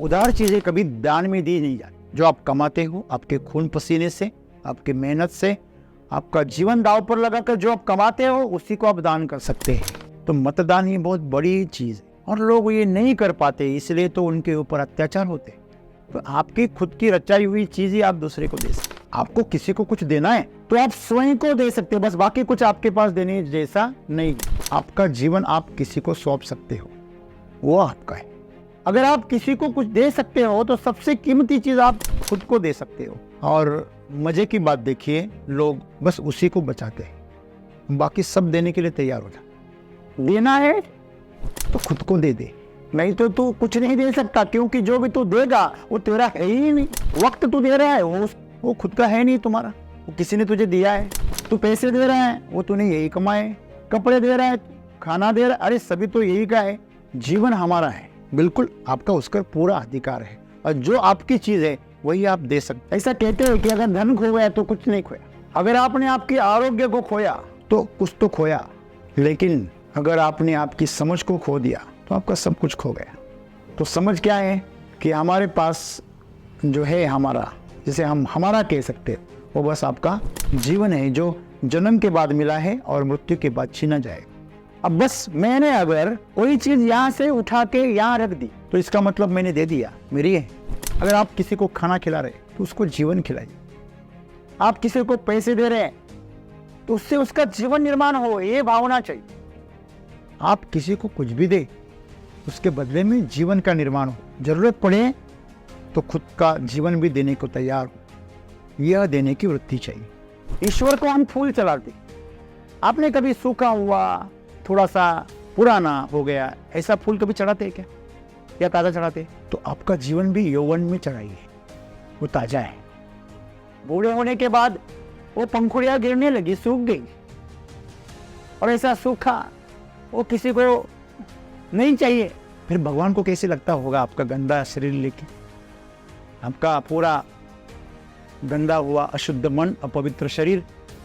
उधार चीजें कभी दान में दी नहीं जाती। जो आप कमाते हो आपके खून पसीने से, आपके मेहनत से, आपका जीवन दांव पर लगाकर जो आप कमाते हो उसी को आप दान कर सकते हैं। तो मतदान ये बहुत बड़ी चीज है और लोग ये नहीं कर पाते, इसलिए तो उनके ऊपर अत्याचार होते हैं। तो आपकी खुद की रचाई हुई चीज ही आप दूसरे को दे सकते। आपको किसी को कुछ देना है तो आप स्वयं को दे सकते हैं, बस बाकी कुछ आपके पास देने जैसा नहीं। आपका जीवन आप किसी को सौंप सकते हो, वो आपका है। अगर आप किसी को कुछ दे सकते हो तो सबसे कीमती चीज आप खुद को दे सकते हो। और मजे की बात देखिए, लोग बस उसी को बचाते हैं, बाकी सब देने के लिए तैयार हो जाते। देना है तो खुद को दे दे, नहीं तो तू कुछ नहीं दे सकता, क्योंकि जो भी तू देगा वो तेरा है ही नहीं। वक्त तू दे रहा है वो खुद का है नहीं तुम्हारा, वो किसी ने तुझे दिया है। तू पैसे दे रहा है वो तूने यही कमाए, कपड़े दे रहा है, खाना दे रहा है, अरे सभी तो यही का है। जीवन हमारा है, बिल्कुल आपका उसका पूरा अधिकार है, और जो आपकी चीज है वही आप दे सकते। ऐसा कहते हैं कि अगर धन खो गया तो कुछ नहीं खोया, अगर आपने आपके आरोग्य को खोया तो कुछ तो खोया, लेकिन अगर आपने आपकी समझ को खो दिया तो आपका सब कुछ खो गया। तो समझ क्या है कि हमारे पास जो है हमारा, जिसे हम हमारा कह सकते हैं, वो बस आपका जीवन है, जो जन्म के बाद मिला है और मृत्यु के बाद छीना जाएगा। अब बस मैंने अगर कोई चीज यहाँ से उठा के यहाँ रख दी तो इसका मतलब मैंने दे दिया, मेरी है। अगर आप किसी को खाना खिला रहे तो उसको जीवन खिलाइए। आप किसी को पैसे दे रहे हैं तो उससे उसका जीवन निर्माण हो, ये भावना चाहिए। आप किसी को कुछ भी दे, उसके बदले में जीवन का निर्माण हो। जरूरत पड़े तो खुद का जीवन भी देने को तैयार हो, यह देने की वृत्ति चाहिए। ईश्वर को हम फूल चढ़ाते, आपने कभी सूखा हुआ, थोड़ा सा पुराना हो गया ऐसा फूल कभी चढ़ाते हैं क्या, या ताज़ा चढ़ाते? तो आपका जीवन भी यौवन में चढ़ाइए, वो ताज़ा है। बूढ़े होने के बाद वो पंखुड़ियाँ गिरने लगी, सूख गई, और ऐसा सूखा वो किसी को नहीं चाहिए, फिर भगवान को कैसे लगता होगा आपका गंदा शरीर लेके, आपका पूरा गंदा हुआ अशुद्ध मन, अपवित्र शरीर,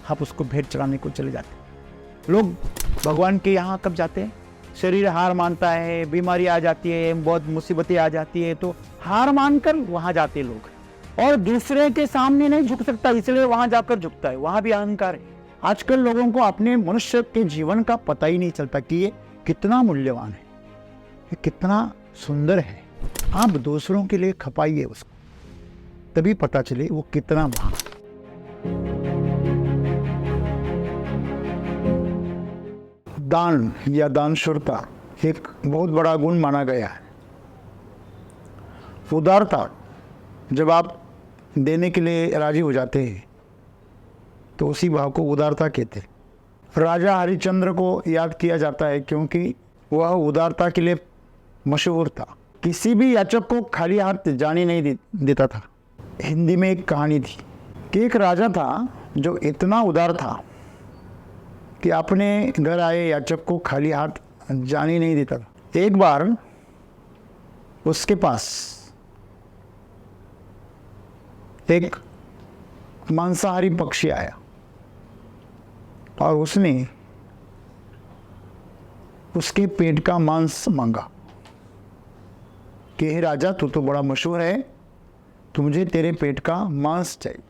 आप उसको भेंट चढ़ाने को चले जाते। लोग भगवान के यहाँ कब जाते हैं? शरीर हार मानता है, बीमारी आ जाती है, बहुत मुसीबतें आ जाती है, तो हार मानकर वहां जाते लोग। और दूसरे के सामने नहीं झुक सकता, इसलिए वहां जाकर झुकता है, वहां भी अहंकार है। आजकल लोगों को अपने मनुष्य के जीवन का पता ही नहीं चलता कि ये कितना मूल्यवान है, ये कितना सुंदर है। आप दूसरों के लिए खपाइए उसको, तभी पता चले वो कितना महान। दान या दानशूरता एक बहुत बड़ा गुण माना गया है। उदारता, जब आप देने के लिए राजी हो जाते हैं तो उसी भाव को उदारता कहते हैं। राजा हरिश्चंद्र को याद किया जाता है क्योंकि वह उदारता के लिए मशहूर था। किसी भी याचक को खाली हाथ जाने नहीं देता था। हिंदी में एक कहानी थी कि एक राजा था जो इतना उदार था कि अपने घर आए याचक को खाली हाथ जाने नहीं देता था। एक बार उसके पास एक मांसाहारी पक्षी आया और उसने उसके पेट का मांस मांगा कि हे राजा, तू तो बड़ा मशहूर है, तो मुझे तेरे पेट का मांस चाहिए।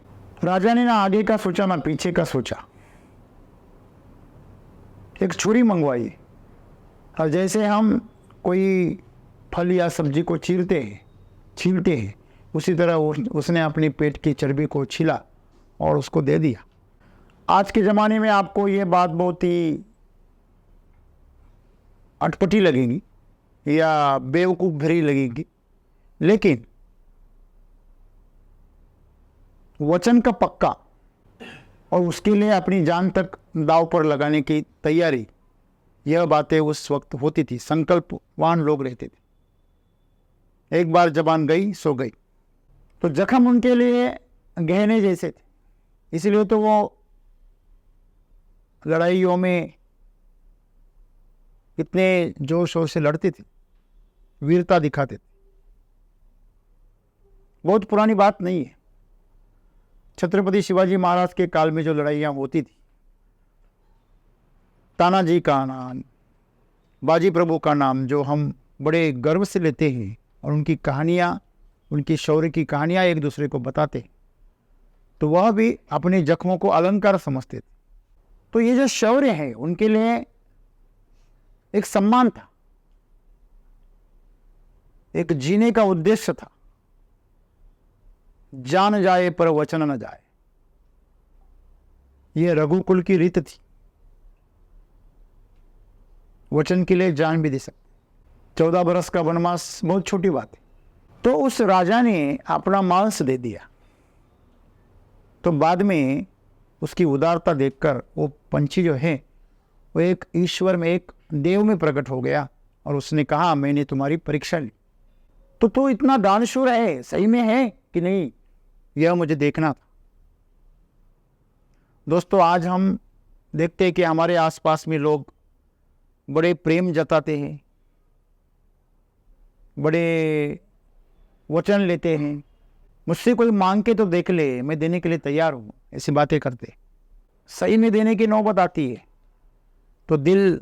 राजा ने ना आगे का सोचा ना पीछे का सोचा, एक छुरी मंगवाई, और जैसे हम कोई फल या सब्जी को छीलते हैं उसी तरह उसने अपनी पेट की चर्बी को छीला और उसको दे दिया। आज के ज़माने में आपको ये बात बहुत ही अटपटी लगेगी या बेवकूफ़ भरी लगेगी, लेकिन वचन का पक्का और उसके लिए अपनी जान तक दांव पर लगाने की तैयारी, यह बातें उस वक्त होती थी। संकल्पवान लोग रहते थे। एक बार जबान गई सो गई। तो जख्म उनके लिए गहने जैसे थे, इसलिए तो वो लड़ाइयों में इतने जोर शोर से लड़ते थे, वीरता दिखाते थे। बहुत पुरानी बात नहीं है। छत्रपति शिवाजी महाराज के काल में जो लड़ाइयाँ होती थी, तानाजी का नाम, बाजी प्रभु का नाम जो हम बड़े गर्व से लेते हैं, और उनकी कहानियाँ, उनकी शौर्य की कहानियाँ एक दूसरे को बताते, तो वह भी अपने जख्मों को अलंकार समझते थे। तो ये जो शौर्य है उनके लिए एक सम्मान था, एक जीने का उद्देश्य था। जान जाए पर वचन न जाए, यह रघुकुल की रीत थी। वचन के लिए जान भी दे सकते। 14 बरस का वनवास बहुत छोटी बात है। तो उस राजा ने अपना मांस दे दिया, तो बाद में उसकी उदारता देखकर वो पंछी जो है वो एक ईश्वर में, एक देव में प्रकट हो गया और उसने कहा मैंने तुम्हारी परीक्षा ली। तो इतना दानशूर है, सही में है कि नहीं, यह मुझे देखना था। दोस्तों, आज हम देखते हैं कि हमारे आसपास में लोग बड़े प्रेम जताते हैं, बड़े वचन लेते हैं, मुझसे कोई मांग के तो देख ले, मैं देने के लिए तैयार हूं, ऐसी बातें करते। सही में देने की नौबत आती है तो दिल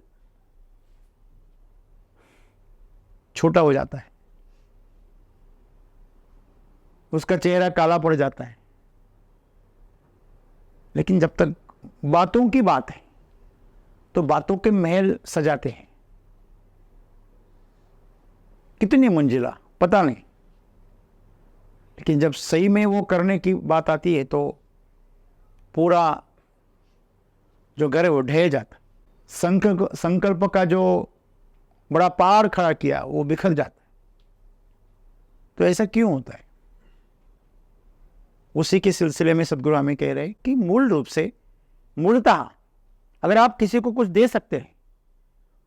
छोटा हो जाता है, उसका चेहरा काला पड़ जाता है। लेकिन जब तक बातों की बात है तो बातों के महल सजाते हैं, कितनी मंजिला पता नहीं, लेकिन जब सही में वो करने की बात आती है तो पूरा जो घर है वो ढह जाता। संकल्प का जो बड़ा पहाड़ खड़ा किया वो बिखर जाता है। तो ऐसा क्यों होता है? उसी के सिलसिले में सदगुरु हमें कह रहे हैं कि मूल रूप से, मूलतः अगर आप किसी को कुछ दे सकते हैं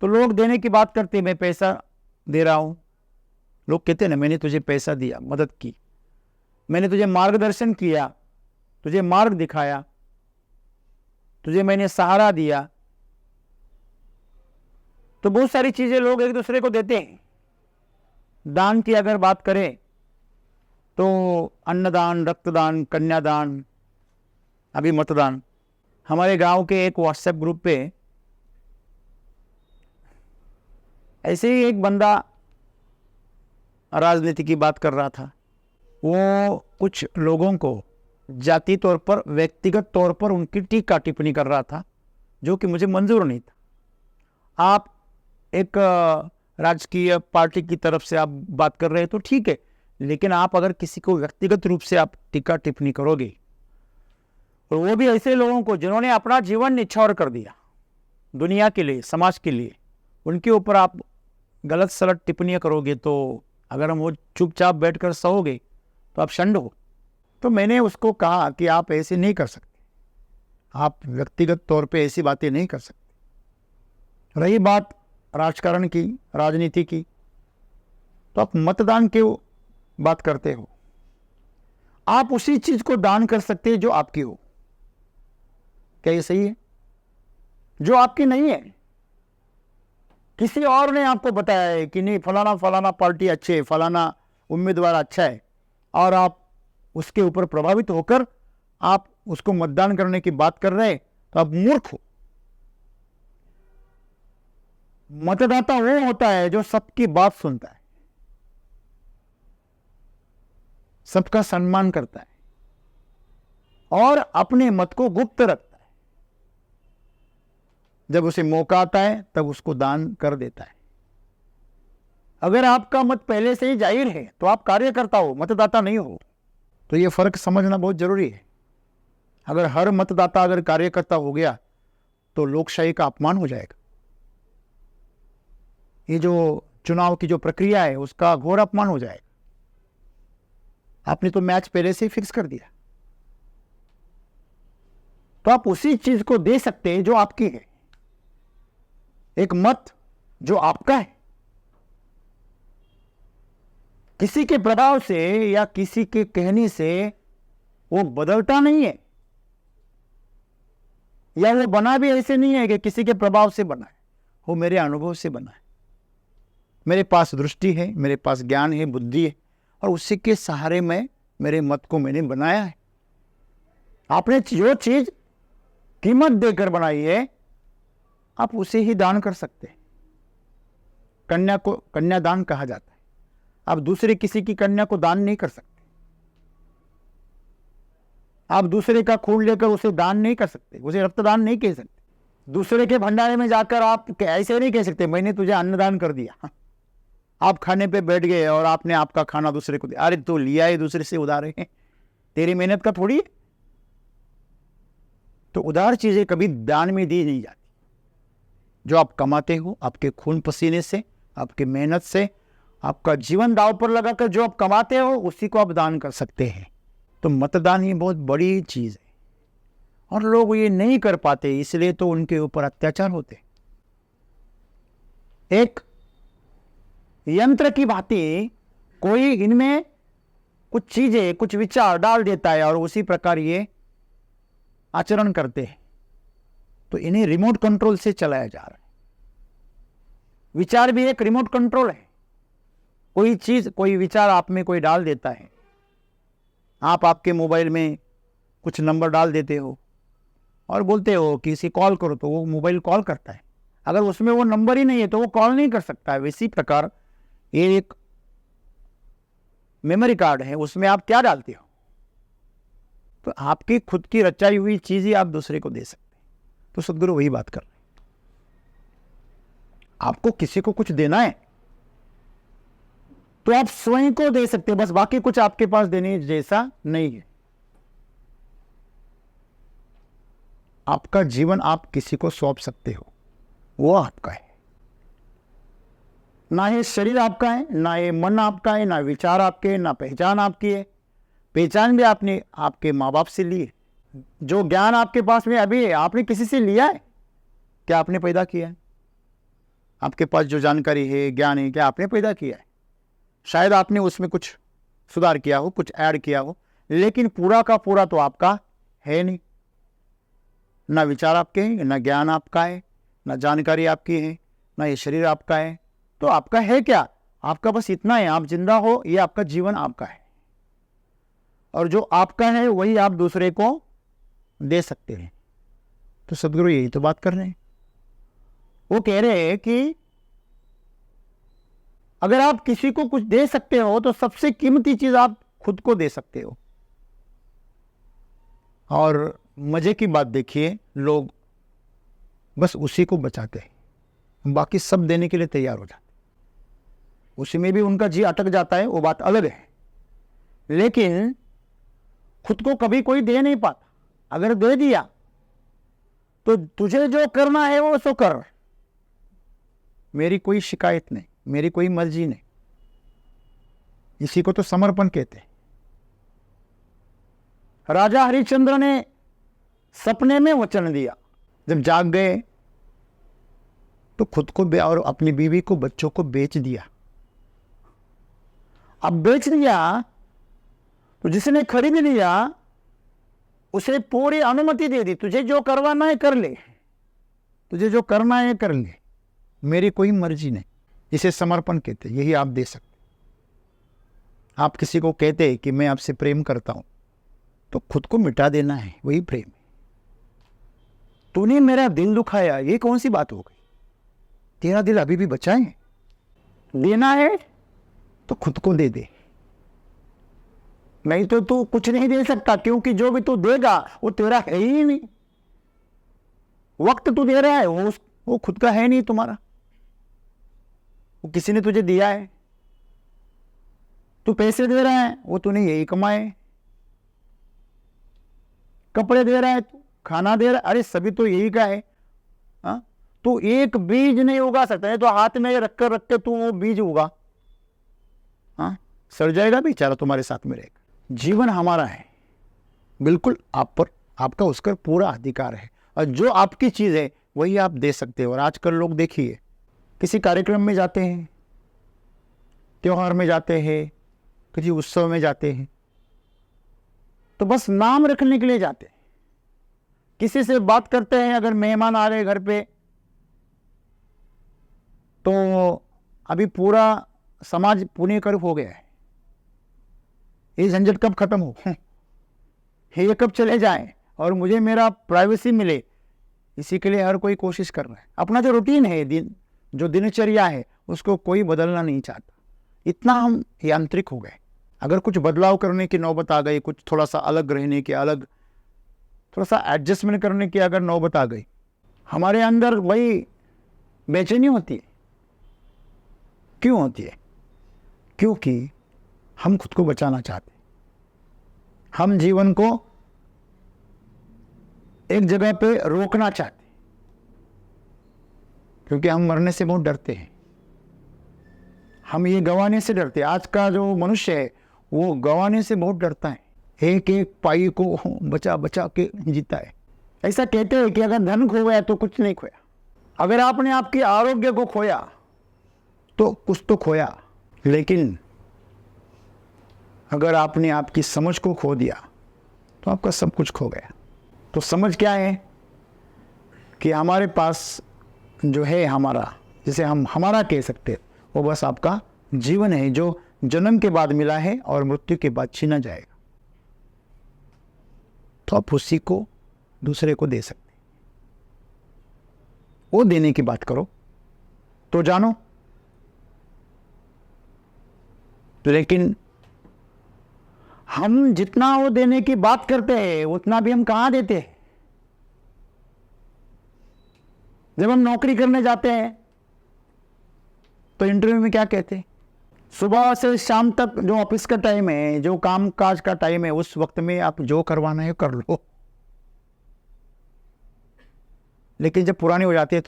तो लोग देने की बात करते हैं, मैं पैसा दे रहा हूं। लोग कहते हैं ना, मैंने तुझे पैसा दिया, मदद की, मैंने तुझे मार्गदर्शन किया, तुझे मार्ग दिखाया, तुझे मैंने सहारा दिया। तो बहुत सारी चीजें लोग एक दूसरे को देते हैं। दान की अगर बात करें तो अन्नदान, रक्तदान, कन्यादान, अभी मतदान। हमारे गांव के एक व्हाट्सएप ग्रुप पे ऐसे ही एक बंदा राजनीति की बात कर रहा था। वो कुछ लोगों को जाति तौर पर, व्यक्तिगत तौर पर उनकी टीका टिप्पणी कर रहा था, जो कि मुझे मंजूर नहीं था। आप एक राजकीय पार्टी की तरफ से आप बात कर रहे हैं तो ठीक है, लेकिन आप अगर किसी को व्यक्तिगत रूप से आप टीका टिप्पणी करोगे, और वो भी ऐसे लोगों को जिन्होंने अपना जीवन निछावर कर दिया दुनिया के लिए, समाज के लिए, उनके ऊपर आप गलत सलत टिप्पणियां करोगे, तो अगर हम वो चुपचाप बैठकर सहोगे तो आप षंड हो। तो मैंने उसको कहा कि आप ऐसे नहीं कर सकते, आप व्यक्तिगत तौर पे ऐसी बातें नहीं कर सकते। रही बात राजकारण की, राजनीति की, तो आप मतदान की बात करते हो। आप उसी चीज को दान कर सकते हैं जो आपकी हो। क्या ये सही है? जो आपकी नहीं है, किसी और ने आपको बताया है कि नहीं फलाना फलाना पार्टी अच्छे है, फलाना उम्मीदवार अच्छा है, और आप उसके ऊपर प्रभावित होकर आप उसको मतदान करने की बात कर रहे हैं, तो आप मूर्ख हो। मतदाता वो होता है जो सबकी बात सुनता है, सबका सम्मान करता है और अपने मत को गुप्त रखता है। जब उसे मौका आता है तब उसको दान कर देता है। अगर आपका मत पहले से ही जाहिर है तो आप कार्यकर्ता हो, मतदाता नहीं हो। तो यह फर्क समझना बहुत जरूरी है। अगर हर मतदाता अगर कार्यकर्ता हो गया तो लोकशाही का अपमान हो जाएगा। ये जो चुनाव की जो प्रक्रिया है उसका घोर अपमान हो जाएगा। आपने तो मैच पहले से ही फिक्स कर दिया। तो आप उसी चीज को दे सकते हैं जो आपकी है। एक मत जो आपका है, किसी के प्रभाव से या किसी के कहने से वो बदलता नहीं है, या वो बना भी ऐसे नहीं है कि किसी के प्रभाव से बना है। वो मेरे अनुभव से बना है। मेरे पास दृष्टि है, मेरे पास ज्ञान है, बुद्धि है, और उसी के सहारे में मेरे मत को मैंने बनाया है। आपने जो चीज कीमत देकर बनाई है आप उसे ही दान कर सकते हैं। कन्या को कन्यादान कहा जाता है। आप दूसरे किसी की कन्या को दान नहीं कर सकते, आप दूसरे का खून लेकर उसे दान नहीं कर सकते, उसे रक्तदान नहीं कह सकते। दूसरे के भंडारे में जाकर आप ऐसे नहीं कह सकते मैंने तुझे अन्नदान कर दिया। आप खाने पे बैठ गए और आपने आपका खाना दूसरे को दिया, अरे तो लिया है दूसरे से उधार है, तेरी मेहनत का थोड़ी है। तो उधार चीजें कभी दान में दी नहीं जाती। जो आप कमाते हो आपके खून पसीने से, आपके मेहनत से, आपका जीवन दांव पर लगाकर जो आप कमाते हो उसी को आप दान कर सकते हैं। तो मतदान ये बहुत बड़ी चीज है और लोग ये नहीं कर पाते, इसलिए तो उनके ऊपर अत्याचार होते। एक यंत्र की भांति कोई इनमें कुछ चीजें, कुछ विचार डाल देता है और उसी प्रकार ये आचरण करते हैं। तो इन्हें रिमोट कंट्रोल से चलाया जा रहा है। विचार भी एक रिमोट कंट्रोल है। कोई चीज, कोई विचार आप में कोई डाल देता है, आप आपके मोबाइल में कुछ नंबर डाल देते हो और बोलते हो कि इसे कॉल करो, तो वो मोबाइल कॉल करता है। अगर उसमें वो नंबर ही नहीं है तो वो कॉल नहीं कर सकता है। इसी प्रकार ये एक मेमोरी कार्ड है, उसमें आप क्या डालते हो, तो आपकी खुद की रचाई हुई चीज ही आप दूसरे को दे सकते हैं। तो सदगुरु वही बात कर रहे हैं। आपको किसी को कुछ देना है तो आप स्वयं को दे सकते हैं, बस बाकी कुछ आपके पास देने जैसा नहीं है। आपका जीवन आप किसी को सौंप सकते हो, वो आपका है। ना ये शरीर आपका है, ना ये मन आपका है, ना विचार आपके हैं, ना पहचान आपकी है। पहचान भी आपने आपके माँ बाप से ली है। जो ज्ञान आपके पास में अभी है आपने किसी से लिया है? क्या आपने पैदा किया है? आपके पास जो जानकारी है, ज्ञान है, क्या आपने पैदा किया है? शायद आपने उसमें कुछ सुधार किया हो, कुछ ऐड किया हो, लेकिन पूरा का पूरा तो आपका है नहीं। ना विचार आपके हैं, ना ज्ञान आपका है, ना जानकारी आपकी है, ना ये शरीर आपका है। तो आपका है क्या? आपका बस इतना है, आप जिंदा हो, ये आपका जीवन आपका है। और जो आपका है वही आप दूसरे को दे सकते हैं। तो सदगुरु यही तो बात कर रहे हैं। वो कह रहे हैं कि अगर आप किसी को कुछ दे सकते हो तो सबसे कीमती चीज आप खुद को दे सकते हो। और मजे की बात देखिए, लोग बस उसी को बचाते हैं, बाकी सब देने के लिए तैयार हो जाते। उसी में भी उनका जी अटक जाता है, वो बात अलग है, लेकिन खुद को कभी कोई दे नहीं पाता। अगर दे दिया तो तुझे जो करना है वो सो कर, मेरी कोई शिकायत नहीं, मेरी कोई मर्जी नहीं। इसी को तो समर्पण कहते हैं। राजा हरिश्चंद्र ने सपने में वचन दिया, जब जाग गए तो खुद को और अपनी बीवी को, बच्चों को बेच दिया। अब बेच दिया तो जिसने खरीद लिया उसे पूरी अनुमति दे दी, तुझे जो करवाना है कर ले, तुझे जो करना है कर ले, मेरी कोई मर्जी नहीं। इसे समर्पण कहते, यही आप दे सकते। आप किसी को कहते हैं कि मैं आपसे प्रेम करता हूं, तो खुद को मिटा देना है, वही प्रेम है। तूने मेरा दिल दुखाया, ये कौन सी बात हो गई? तेरा दिल अभी भी बचा है। देना है तो खुद को दे दे, नहीं तो तू कुछ नहीं दे सकता, क्योंकि जो भी तू देगा वो तेरा है ही नहीं। वक्त तू दे रहा है वो खुद का है नहीं तुम्हारा, वो किसी ने तुझे दिया है। तू पैसे दे रहा है, वो तूने यही कमाए। कपड़े दे रहा है, तू खाना दे रहा है, अरे सभी तो यही का है। हाँ, तू एक बीज नहीं उगा सकता है, तो हाथ में रख कर तू वो बीज उगा, हाँ सड़ जाएगा बेचारा, तुम्हारे साथ में रहेगा। जीवन हमारा है, बिल्कुल आप पर, आपका उसका पूरा अधिकार है, और जो आपकी चीज है वही आप दे सकते हो। और आजकल लोग देखिए, किसी कार्यक्रम में जाते हैं, त्योहार में जाते हैं, किसी उत्सव में जाते हैं, तो बस नाम रखने के लिए जाते हैं। किसी से बात करते हैं, अगर मेहमान आ रहे घर पे, तो अभी पूरा समाज पुण्यकर हो गया है। ये झंझट कब खत्म हो, ये कब चले जाए और मुझे मेरा प्राइवेसी मिले, इसी के लिए हर कोई कोशिश कर रहा है। अपना जो रूटीन है, जो दिनचर्या है, उसको कोई बदलना नहीं चाहता। इतना हम यांत्रिक हो गए। अगर कुछ बदलाव करने की नौबत आ गई, कुछ थोड़ा सा अलग रहने की, थोड़ा सा एडजस्टमेंट करने की अगर नौबत आ गई, हमारे अंदर वही बेचैनी होती है। क्यों होती है? क्योंकि हम खुद को बचाना चाहते हैं। हम जीवन को एक जगह पे रोकना चाहते हैं, क्योंकि हम मरने से बहुत डरते हैं। हम ये गंवाने से डरते हैं। आज का जो मनुष्य है वो गंवाने से बहुत डरता है। एक एक पाई को बचा बचा के जीता है। ऐसा कहते हैं कि अगर धन खो गया तो कुछ नहीं खोया। अगर आपने आपके आरोग्य को खोया तो कुछ तो खोया, लेकिन अगर आपने आपकी समझ को खो दिया तो आपका सब कुछ खो गया। तो समझ क्या है कि हमारे पास जो है हमारा, जिसे हम हमारा कह सकते हैं, वो बस आपका जीवन है, जो जन्म के बाद मिला है और मृत्यु के बाद छीना जाएगा। तो आप उसी को दूसरे को दे सकते हैं। वो देने की बात करो तो जानो। लेकिन हम जितना वो देने की बात करते हैं उतना भी हम कहां देते हैं? जब हम नौकरी करने जाते हैं तो इंटरव्यू में क्या कहते हैं? सुबह से शाम तक जो ऑफिस का टाइम है, जो काम काज का टाइम है, उस वक्त में आप जो करवाना है कर लो। लेकिन जब पुरानी हो जाती है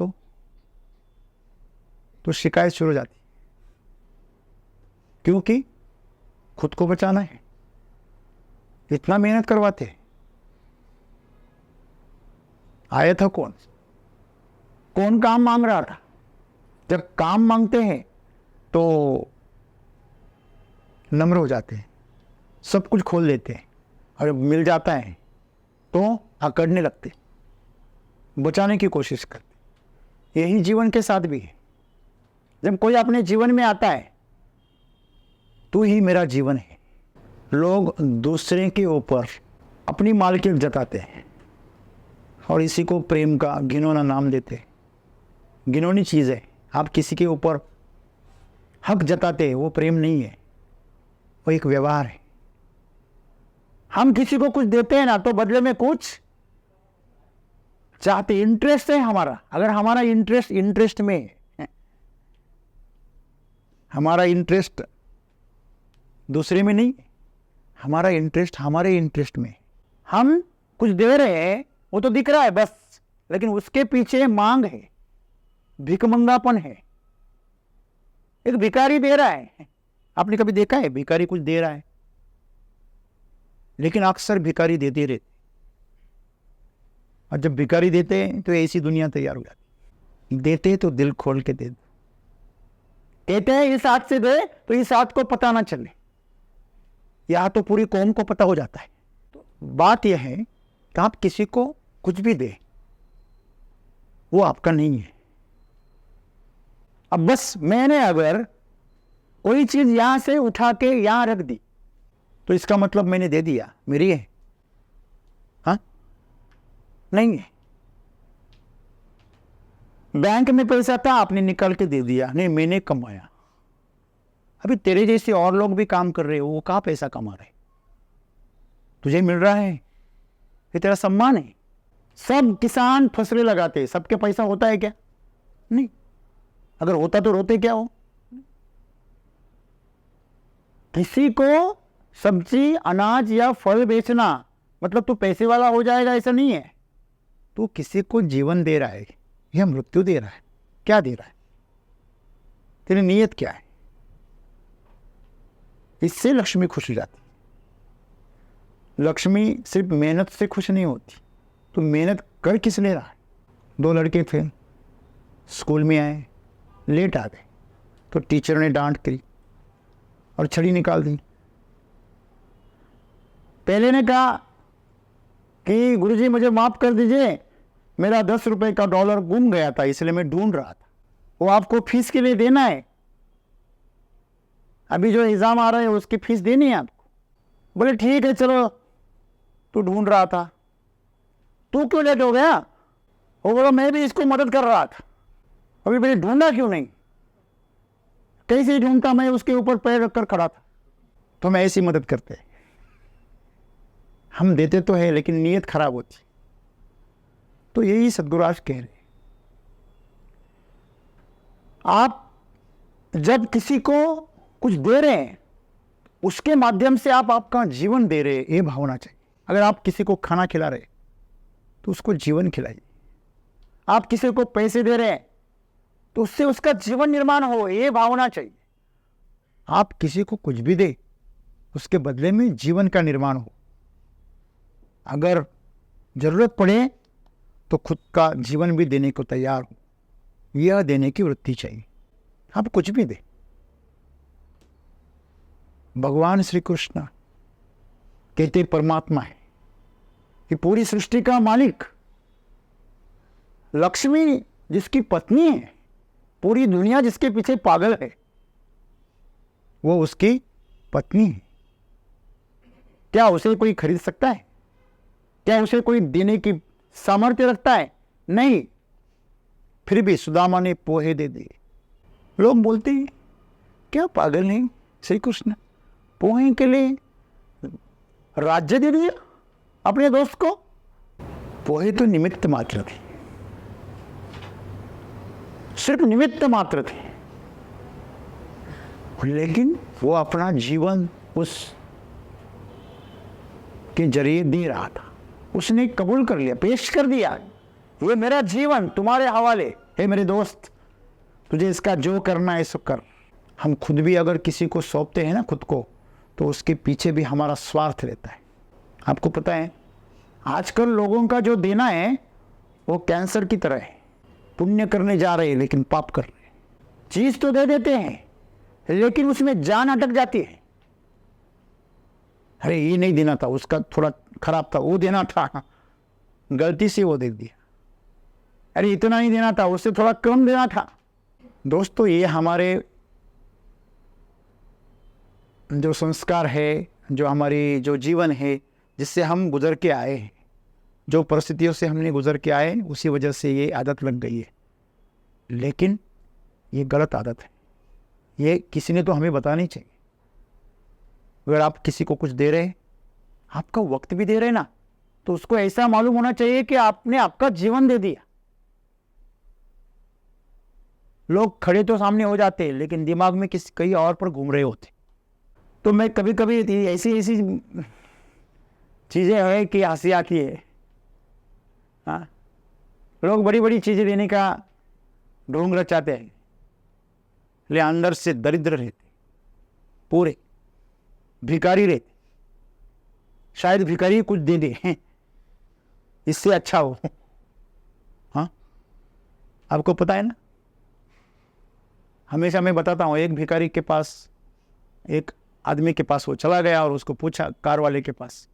तो शिकायत शुरू हो जाती है। क्योंकि खुद को बचाना है, इतना मेहनत करवाते हैं। आया था कौन काम मांग रहा था? जब काम मांगते हैं तो नम्र हो जाते हैं, सब कुछ खोल देते हैं, और मिल जाता है तो अकड़ने लगते, बचाने की कोशिश करते। यही जीवन के साथ भी है। जब कोई अपने जीवन में आता है, तू ही मेरा जीवन है, लोग दूसरे के ऊपर अपनी मालकियत जताते हैं और इसी को प्रेम का घिनौना नाम देते हैं। घिनौनी चीज़ है। आप किसी के ऊपर हक जताते हैं, वो प्रेम नहीं है, वो एक व्यवहार है। हम किसी को कुछ देते हैं ना तो बदले में कुछ चाहते। इंटरेस्ट है हमारा। अगर हमारा इंटरेस्ट में है, हमारा इंटरेस्ट दूसरे में नहीं, हमारा इंटरेस्ट हमारे इंटरेस्ट में। हम कुछ दे रहे हैं, वो तो दिख रहा है बस, लेकिन उसके पीछे मांग है, भिखमंगापन है। एक भिखारी दे रहा है। आपने कभी देखा है भिखारी कुछ दे रहा है? लेकिन अक्सर भिखारी देते रहते, और जब भिखारी देते हैं तो ऐसी दुनिया तैयार हो जाती। देते तो दिल खोल के दे दो। कहते हैं इस हाथ से दे तो इस हाथ को पता ना चले, या तो पूरी कौम को पता हो जाता है। तो बात यह है कि आप किसी को कुछ भी दे, वो आपका नहीं है। अब बस मैंने अगर कोई चीज यहां से उठा के यहां रख दी तो इसका मतलब मैंने दे दिया, मेरी है? हाँ, नहीं है। बैंक में पैसा था, आपने निकाल के दे दिया, नहीं मैंने कमाया। अभी तेरे जैसे और लोग भी काम कर रहे हो, वो कहाँ पैसा कमा रहे? तुझे मिल रहा है, ये तेरा सम्मान है। सब किसान फसलें लगाते हैं, सबके पैसा होता है क्या? नहीं। अगर होता तो रोते क्या हो? किसी को सब्जी, अनाज या फल बेचना मतलब तू पैसे वाला हो जाएगा, ऐसा नहीं है। तू किसी को जीवन दे रहा है या मृत्यु दे रहा है? क्या दे रहा है? तेरी नीयत क्या है? इससे लक्ष्मी खुश हो जाती। लक्ष्मी सिर्फ मेहनत से खुश नहीं होती। तो मेहनत कर किस ले रहा है? 2 लड़के थे, स्कूल में आए, लेट आ गए, तो टीचर ने डांट करी और छड़ी निकाल दी। पहले ने कहा कि गुरुजी मुझे माफ कर दीजिए, मेरा 10 रुपए का डॉलर गुम गया था, इसलिए मैं ढूंढ रहा था। वो आपको फीस के लिए देना है, अभी जो एग्जाम आ रहा है उसकी फीस देनी है आपको। बोले ठीक है चलो, तू ढूंढ रहा था, तू क्यों लेट हो गया? वो बोला मैं भी इसको मदद कर रहा था, अभी मैंने ढूंढा क्यों नहीं? कैसे ढूंढता, मैं उसके ऊपर पैर रखकर खड़ा था। तो मैं ऐसी मदद करते, हम देते तो है लेकिन नीयत खराब होती। तो यही सद्गुरु आज कह रहे, आप जब किसी को कुछ दे रहे हैं उसके माध्यम से आप आपका जीवन दे रहे हैं, ये भावना चाहिए। अगर आप किसी को खाना खिला रहे तो उसको जीवन खिलाइए। आप किसी को पैसे दे रहे हैं तो उससे उसका जीवन निर्माण हो, ये भावना चाहिए। आप किसी को कुछ भी दे उसके बदले में जीवन का निर्माण हो। अगर जरूरत पड़े तो खुद का जीवन भी देने को तैयार हो, यह देने की वृत्ति चाहिए। आप कुछ भी दे। भगवान श्री कृष्ण कहते परमात्मा है कि पूरी सृष्टि का मालिक, लक्ष्मी जिसकी पत्नी है, पूरी दुनिया जिसके पीछे पागल है, वो उसकी पत्नी है। क्या उसे कोई खरीद सकता है? क्या उसे कोई देने की सामर्थ्य रखता है? नहीं। फिर भी सुदामा ने पोहे दे दिए। लोग बोलते हैं क्या पागल नहीं श्री कृष्ण, पोहे के लिए राज्य दे दिया अपने दोस्त को। पोहे तो निमित्त मात्र थे, सिर्फ निमित्त मात्र थे, लेकिन वो अपना जीवन उस के जरिए दे रहा था। उसने कबूल कर लिया, पेश कर दिया, ये मेरा जीवन तुम्हारे हवाले है मेरे दोस्त, तुझे इसका जो करना है सो कर। हम खुद भी अगर किसी को सौंपते हैं ना खुद को, तो उसके पीछे भी हमारा स्वार्थ रहता है। आपको पता है आजकल लोगों का जो देना है वो कैंसर की तरह है। पुण्य करने जा रहे हैं लेकिन पाप कर रहे हैं। चीज तो दे देते हैं लेकिन उसमें जान अटक जाती है। अरे ये नहीं देना था, उसका थोड़ा खराब था, वो देना था, गलती से वो दे दिया। अरे इतना नहीं देना था, उससे थोड़ा कम देना था। दोस्तों ये हमारे जो संस्कार है, जो हमारी जो जीवन है, जिससे हम गुजर के आए हैं, जो परिस्थितियों से हमने गुजर के आए, उसी वजह से ये आदत लग गई है। लेकिन ये गलत आदत है, ये किसी ने तो हमें बतानी चाहिए। अगर आप किसी को कुछ दे रहे हैं, आपका वक्त भी दे रहे हैं ना, तो उसको ऐसा मालूम होना चाहिए कि आपने आपका जीवन दे दिया। लोग खड़े तो सामने हो जाते हैं लेकिन दिमाग में किसी कहीं और पर घूम रहे होते। तो मैं कभी कभी ऐसी ऐसी चीजें है कि हंसी आती है। हाँ, लोग बड़ी बड़ी चीजें देने का ढोंग रचाते हैं, ले अंदर से दरिद्र रहते, पूरे भिखारी रहते। शायद भिखारी कुछ दे दे इससे अच्छा हो। हाँ, आपको पता है ना, हमेशा मैं बताता हूँ, एक भिखारी के पास, एक आदमी के पास वो चला गया और उसको पूछा कार वाले के पास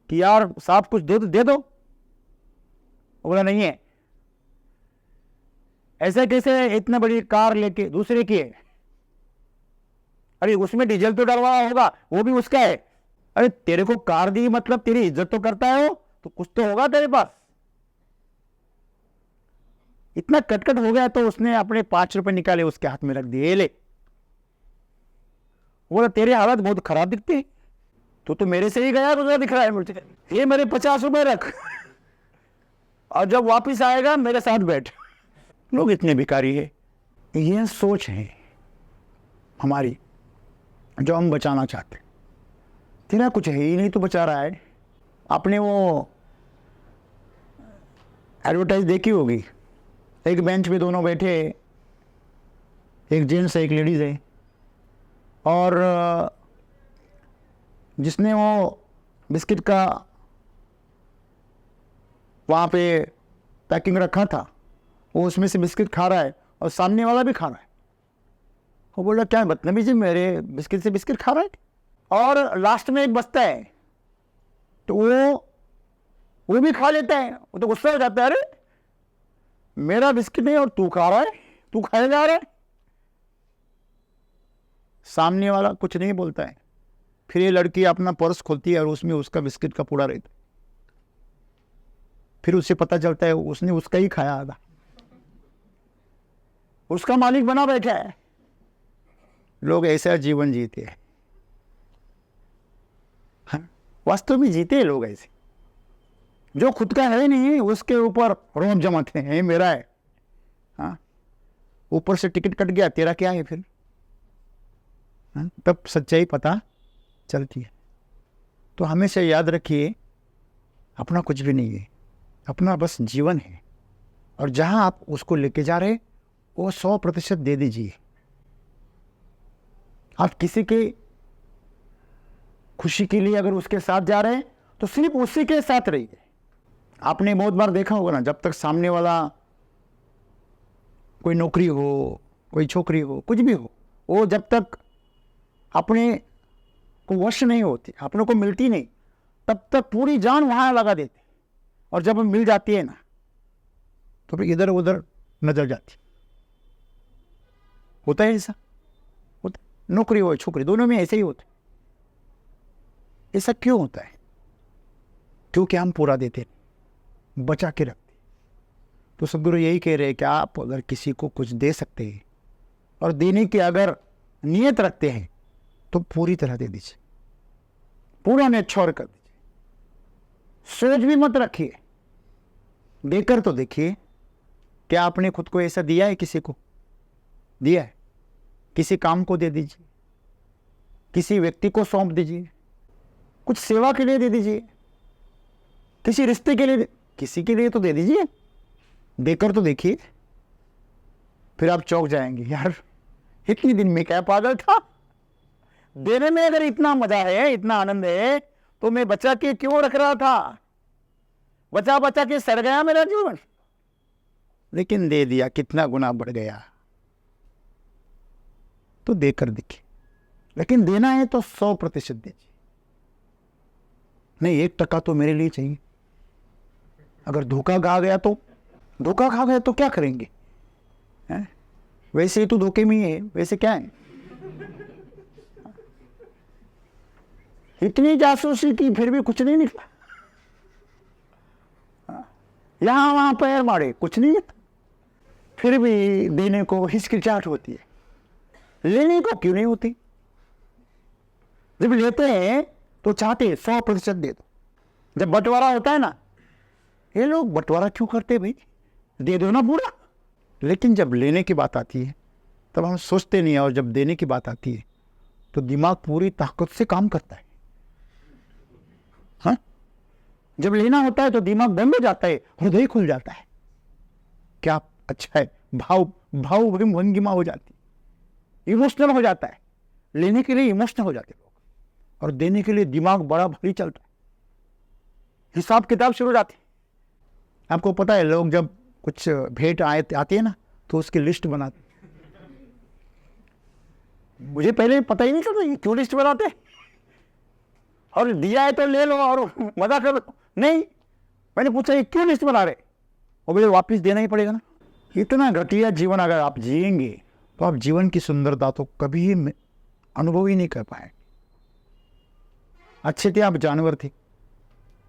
कि यार साहब कुछ दे दो। वो बोला नहीं है। ऐसे कैसे इतना बड़ी कार लेके दूसरे की है? अरे उसमें डीजल तो डलवा होगा, वो भी उसका है। अरे तेरे को कार दी मतलब तेरी इज्जत तो करता है वो, तो कुछ तो होगा तेरे पास। इतना कटकट हो गया तो उसने अपने 5 रुपए निकाले, उसके हाथ में रख दिए, ले। बोला तेरे हालत बहुत खराब दिखते हैं, तो मेरे से ही गया गुजरा दिख रहा है मुझे, ये मेरे 50 रुपए रख और जब वापिस आएगा मेरे साथ बैठ। लोग इतने भिखारी है। यह सोच है हमारी जो हम बचाना चाहते। तेरा कुछ है ही नहीं तो बचा रहा है। आपने वो एडवर्टाइज देखी होगी, एक बेंच पे दोनों बैठे, एक जेंट्स है एक लेडीज है, और जिसने वो बिस्किट का वहाँ पे पैकिंग रखा था, वो उसमें से बिस्किट खा रहा है और सामने वाला भी खा रहा है। वो बोल रहा क्या बदतमीजी, मेरे बिस्किट से बिस्किट खा रहा है। और लास्ट में एक बचता है तो वो भी खा लेता है। वो तो गुस्सा हो जाता है, अरे मेरा बिस्किट नहीं और तू खा रहा है, तू खाए जा रहा है। सामने वाला कुछ नहीं बोलता है। फिर ये लड़की अपना पर्स खोलती है और उसमें उसका बिस्किट का पूरा रहता है। फिर उससे पता चलता है उसने उसका ही खाया था, उसका मालिक बना बैठा है। लोग ऐसा जीवन जीते हैं, हाँ, वास्तव में जीते हैं लोग ऐसे, जो खुद का है नहीं उसके ऊपर रोब जमाते हैं, मेरा है, हाँ, ऊपर से टिकट कट गया, तेरा क्या है फिर, हाँ, तब सच्चाई पता चलती है। तो हमेशा याद रखिए, अपना कुछ भी नहीं है, अपना बस जीवन है, और जहां आप उसको लेके जा रहे वो 100% दे दीजिए। आप किसी की खुशी के लिए अगर उसके साथ जा रहे हैं तो सिर्फ उसी के साथ रहिए। आपने बहुत बार देखा होगा ना, जब तक सामने वाला कोई नौकरी हो, कोई छोकरी हो, कुछ भी हो, वो जब तक अपने को वश नहीं होती, अपने को मिलती नहीं, तब तक पूरी जान वहां लगा देते, और जब मिल जाती है ना तो फिर इधर उधर नजर जाती। होता है ऐसा, होता है। नौकरी हो छोकरी, दोनों में ऐसे ही होता है। ऐसा क्यों होता है? क्योंकि हम पूरा देते, बचा के रखते। तो सदगुरु यही कह रहे हैं कि आप अगर किसी को कुछ दे सकते हैं और देने की अगर नियत रखते हैं तो पूरी तरह दे दीजिए, पूरा न्योछावर कर दीजिए। सोच भी मत रखिए, देकर तो देखिए, क्या आपने खुद को ऐसा दिया है? किसी को दिया है? किसी काम को दे दीजिए, किसी व्यक्ति को सौंप दीजिए, कुछ सेवा के लिए दे दीजिए, किसी रिश्ते के लिए, किसी के लिए तो दे दीजिए, देकर तो देखिए। फिर आप चौंक जाएंगे, यार इतनी दिन में क्या पागल था, देने में अगर इतना मजा है, इतना आनंद है, तो मैं बचा के क्यों रख रहा था? बचा बचा के सड़ गया मेरा जीवन, लेकिन दे दिया, कितना गुना बढ़ गया। तो देकर देखिए, लेकिन देना है तो 100% दीजिए, नहीं 1% तो मेरे लिए चाहिए। अगर धोखा खा गया तो, धोखा खा गया तो क्या करेंगे? है? वैसे ही तो धोखे में ही है, वैसे क्या है? इतनी जासूसी की फिर भी कुछ नहीं निकला, यहां वहां पैर मारे, कुछ नहीं निकला, फिर भी देने को हिचकिचाहट होती है, लेने को क्यों नहीं होती? जब लेते हैं तो चाहते 100% दे दो। जब बंटवारा होता है ना, ये लोग बंटवारा क्यों करते भाई, दे दो ना पूरा। लेकिन जब लेने की बात आती है तब हम सोचते नहीं है, और जब देने की बात आती है तो दिमाग पूरी ताकत से काम करता है। हाँ, जब लेना होता है तो दिमाग बंद हो जाता है, हृदय खुल जाता है, क्या अच्छा है, भाव भाव भंगिमा हो जाती, इमोशनल हो जाता है। लेने के लिए इमोशनल हो जाते लोग, और देने के लिए दिमाग बड़ा भारी चलता है, हिसाब किताब शुरू हो जाती। आपको पता है, लोग जब कुछ भेंट आती है ना तो उसकी लिस्ट बनाते। मुझे पहले पता ही नहीं चलता ये क्यों लिस्ट बनाते, और दिया है तो ले लो और मजा कर लो। नहीं, मैंने पूछा ये क्यों लिस्ट बना रहे, और मुझे वापस देना ही पड़ेगा ना। इतना घटिया जीवन अगर आप जिएंगे तो आप जीवन की सुंदरता तो कभी अनुभव ही नहीं कर पाए। अच्छे थे, आप जानवर थे,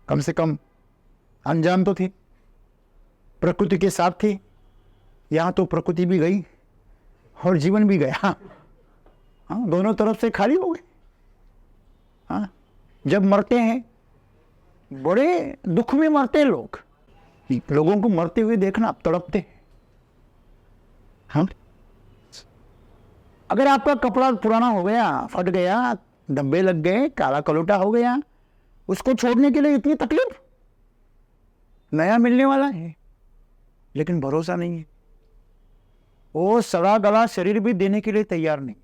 कम से कम अनजान तो थे, प्रकृति के साथ थे। यहाँ तो प्रकृति भी गई और जीवन भी गया, हाँ, दोनों तरफ से खाली हो गए। हाँ, जब मरते हैं बड़े दुख में मरते हैं लोग, लोगों को मरते हुए देखना आप तड़पते हैं। हाँ, अगर आपका कपड़ा पुराना हो गया, फट गया, धब्बे लग गए, काला कलोटा हो गया, उसको छोड़ने के लिए इतनी तकलीफ, नया मिलने वाला है लेकिन भरोसा नहीं है, वो सड़ा गला शरीर भी देने के लिए तैयार नहीं।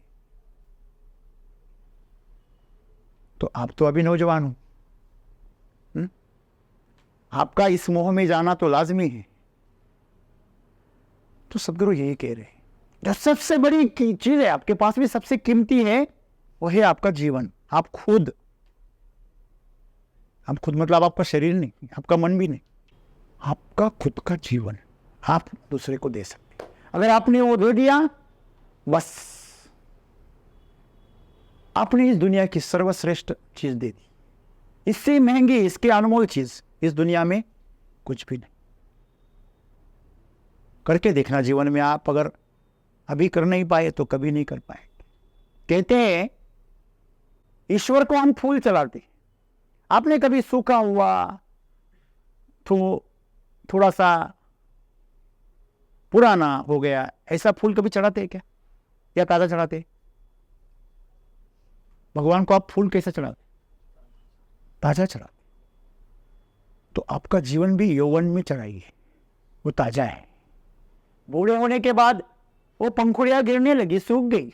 तो आप तो अभी नौजवान हो, आपका इस मोह में जाना तो लाजमी है। तो सदगुरु यही कह रहे हैं, जो सबसे बड़ी चीज है आपके पास में, सबसे कीमती है, वो है आपका जीवन। आप खुद मतलब आपका शरीर नहीं, आपका मन भी नहीं, आपका खुद का जीवन आप दूसरे को दे सकते। अगर आपने वो दे दिया, बस आपने इस दुनिया की सर्वश्रेष्ठ चीज दे दी। इससे महंगी, इसके अनमोल चीज इस दुनिया में कुछ भी नहीं। करके देखना जीवन में, आप अगर अभी कर नहीं पाए तो कभी नहीं कर पाएंगे। कहते हैं ईश्वर को हम फूल चढ़ाते। आपने कभी सूखा हुआ तो थोड़ा सा पुराना हो गया ऐसा फूल कभी चढ़ाते हैं क्या, या ताजा चढ़ाते? भगवान को आप फूल कैसे चढ़ाते? ताजा चढ़ाते। तो आपका जीवन भी यौवन में चढ़ाइए, वो ताजा है। बूढ़े होने के बाद वो पंखुड़ियां गिरने लगी, सूख गई,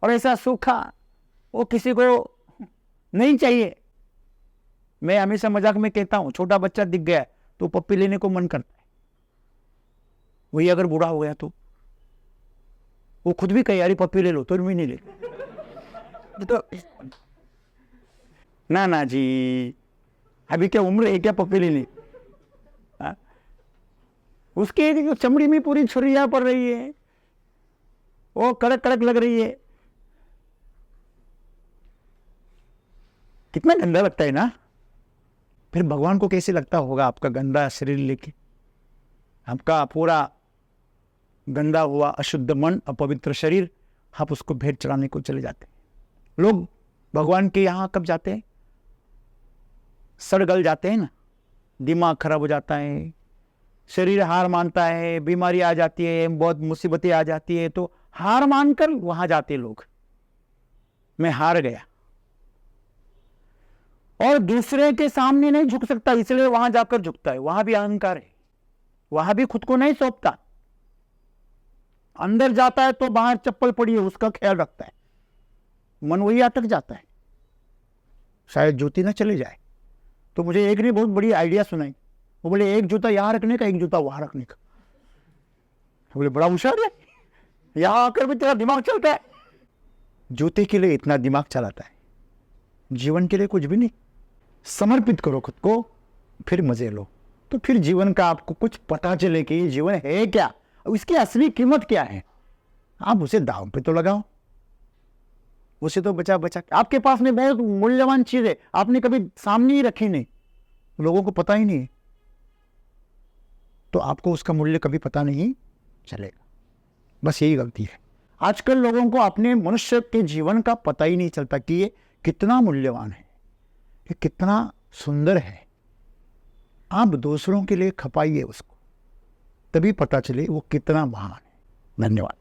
और ऐसा सूखा वो किसी को नहीं चाहिए। मैं हमेशा मजाक में कहता हूं, छोटा बच्चा दिख गया तो पप्पी लेने को मन करता है, वही अगर बूढ़ा हो गया तो वो खुद भी कहे यार पप्पी ले लो, तो भी नहीं ले। तो ना जी, अभी क्या उम्र है क्या पप्पी लेने? उसके चमड़ी में पूरी छुरियां पड़ रही है, वो कड़क कड़क लग रही है, कितना गंदा लगता है ना। फिर भगवान को कैसे लगता होगा आपका गंदा शरीर लेके, आपका पूरा गंदा हुआ अशुद्ध मन, अपवित्र शरीर, आप उसको भेंट चढ़ाने को चले जाते हैं। लोग भगवान के यहां कब जाते हैं? सड़ गल जाते हैं ना, दिमाग खराब हो जाता है, शरीर हार मानता है, बीमारी आ जाती है, बहुत मुसीबतें आ जाती है, तो हार मानकर वहां जाते लोग, मैं हार गया, और दूसरे के सामने नहीं झुक सकता इसलिए वहां जाकर झुकता है। वहां भी अहंकार है, वहां भी खुद को नहीं सौंपता। अंदर जाता है तो बाहर चप्पल पड़ी है उसका ख्याल रखता है, मन वही अटक जाता है, शायद जूती ना चले जाए। तो मुझे एक ने बहुत बड़ी आइडिया सुनाई, वो बोले एक जूता यहां रखने का, एक जूता वहां रखने का। बोले बड़ा होशियार है, यहां आकर भी तेरा दिमाग चलता है। जूते के लिए इतना दिमाग चलाता है, जीवन के लिए कुछ भी नहीं। समर्पित करो खुद को, फिर मजे लो, तो फिर जीवन का आपको कुछ पता चले कि जीवन है क्या, उसकी असली कीमत क्या है। आप उसे दांव पे तो लगाओ, उसे तो बचा बचा। आपके पास में बहुत मूल्यवान चीज है, आपने कभी सामने ही रखी नहीं, लोगों को पता ही नहीं है, तो आपको उसका मूल्य कभी पता नहीं चलेगा। बस यही गलती है। आजकल लोगों को अपने मनुष्य के जीवन का पता ही नहीं चलता कि ये कितना मूल्यवान है, ये कितना सुंदर है। आप दूसरों के लिए खपाइए उसको, तभी पता चले वो कितना महान है। धन्यवाद।